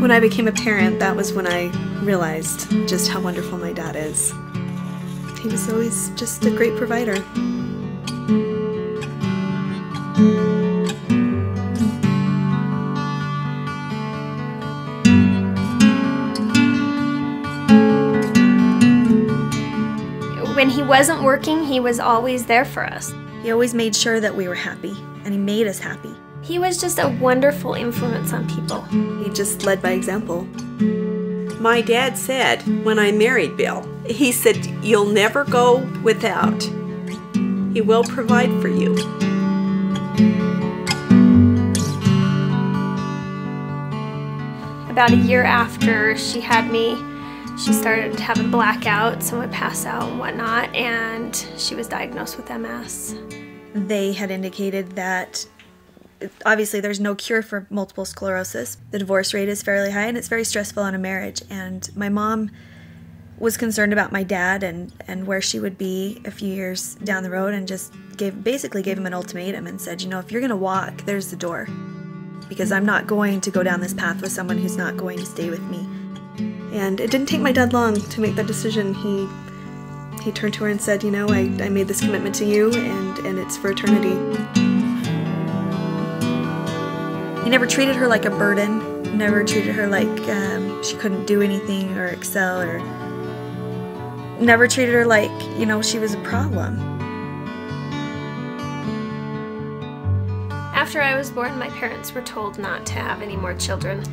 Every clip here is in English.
When I became a parent, that was when I realized just how wonderful my dad is. He was always just a great provider. When he wasn't working, he was always there for us. He always made sure that we were happy, and he made us happy. He was just a wonderful influence on people. He just led by example. My dad said when I married Bill, he said, "You'll never go without. He will provide for you." About a year after she had me, she started having blackouts and would pass out and whatnot, and she was diagnosed with MS. They had indicated that obviously there's no cure for multiple sclerosis. The divorce rate is fairly high and it's very stressful on a marriage. And my mom was concerned about my dad and where she would be a few years down the road, and just basically gave him an ultimatum and said, you know, if you're going to walk, there's the door. Because I'm not going to go down this path with someone who's not going to stay with me. And it didn't take my dad long to make that decision. He turned to her and said, you know, I made this commitment to you, and it's for eternity. He never treated her like a burden, never treated her like she couldn't do anything or excel, or never treated her like, you know, she was a problem. After I was born, my parents were told not to have any more children.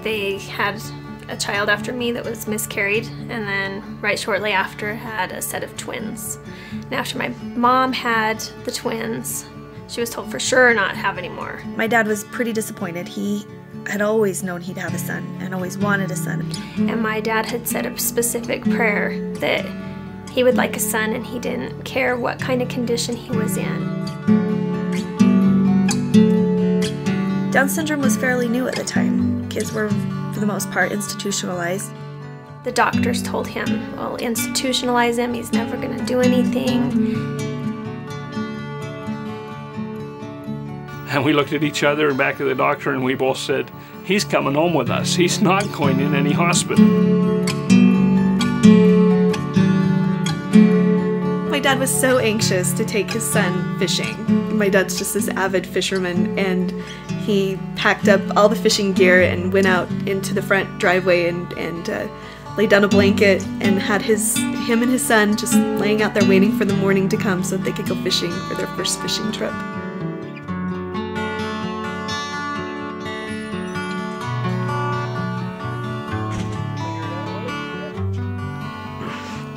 They had a child after me that was miscarried, and then right shortly after had a set of twins. And after my mom had the twins, she was told for sure not to have any more. My dad was pretty disappointed. He had always known he'd have a son and always wanted a son. And my dad had said a specific prayer that he would like a son, and he didn't care what kind of condition he was in. Down syndrome was fairly new at the time. Kids were, for the most part, institutionalized. The doctors told him, well, institutionalize him, he's never going to do anything. And we looked at each other and back at the doctor, and we both said, he's coming home with us. He's not going in any hospital. My dad was so anxious to take his son fishing. My dad's just this avid fisherman, and he packed up all the fishing gear and went out into the front driveway and laid down a blanket and had him and his son just laying out there waiting for the morning to come so that they could go fishing for their first fishing trip.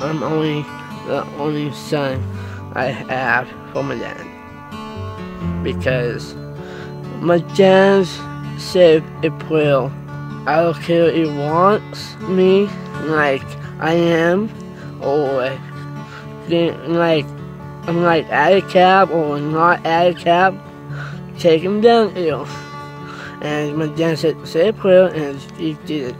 I'm the only son I have from my dad, because my dad said it will. I don't care if he wants me like I am, or like I'm like at a cab or not at a cab. Take him down here. And my dad said say a prayer, and he did it.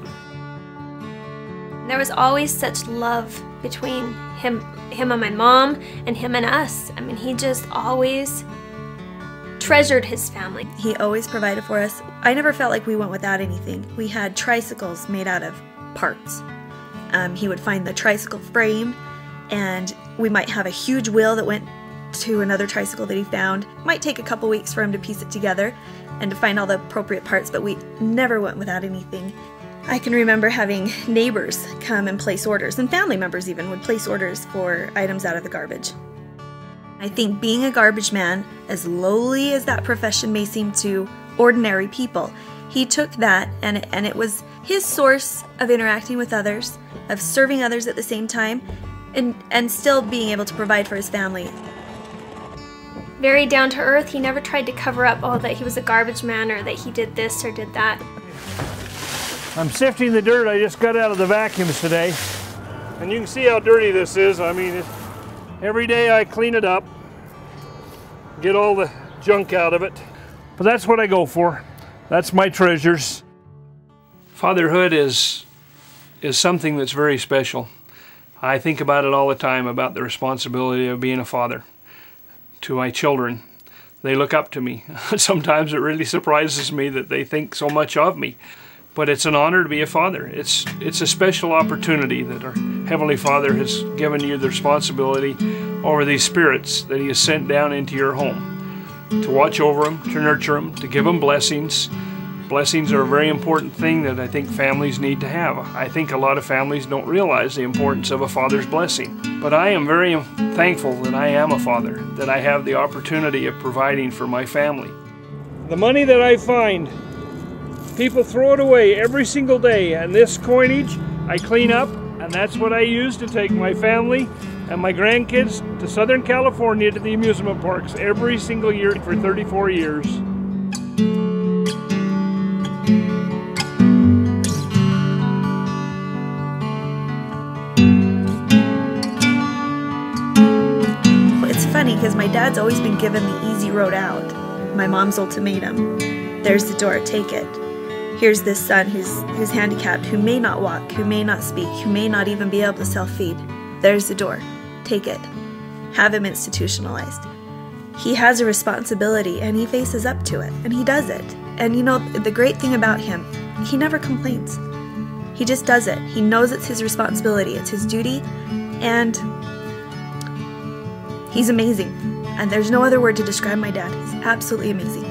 There was always such love between him and my mom, and him and us. I mean, he just always treasured his family. He always provided for us. I never felt like we went without anything. We had tricycles made out of parts. He would find the tricycle frame, and we might have a huge wheel that went to another tricycle that he found. It might take a couple weeks for him to piece it together and to find all the appropriate parts, but we never went without anything. I can remember having neighbors come and place orders, and family members even would place orders for items out of the garbage. I think being a garbage man, as lowly as that profession may seem to ordinary people, he took that and it was his source of interacting with others, of serving others at the same time, and still being able to provide for his family. Very down to earth. He never tried to cover up, oh, that he was a garbage man or that he did this or did that. I'm sifting the dirt I just got out of the vacuums today. And you can see how dirty this is. I mean, every day I clean it up, get all the junk out of it. But that's what I go for. That's my treasures. Fatherhood is something that's very special. I think about it all the time, about the responsibility of being a father to my children. They look up to me. Sometimes it really surprises me that they think so much of me. But it's an honor to be a father. It's a special opportunity that our Heavenly Father has given you the responsibility over these spirits that He has sent down into your home, to watch over them, to nurture them, to give them blessings. Blessings are a very important thing that I think families need to have. I think a lot of families don't realize the importance of a father's blessing. But I am very thankful that I am a father, that I have the opportunity of providing for my family. The money that I find, people throw it away every single day, and this coinage I clean up, and that's what I use to take my family and my grandkids to Southern California to the amusement parks every single year for 34 years. It's funny because my dad's always been given the easy road out. My mom's ultimatum. There's the door, take it. Here's this son who's handicapped, who may not walk, who may not speak, who may not even be able to self-feed. There's the door, take it. Have him institutionalized. He has a responsibility and he faces up to it, and he does it. And you know, the great thing about him, he never complains. He just does it. He knows it's his responsibility, it's his duty, and he's amazing. And there's no other word to describe my dad. He's absolutely amazing.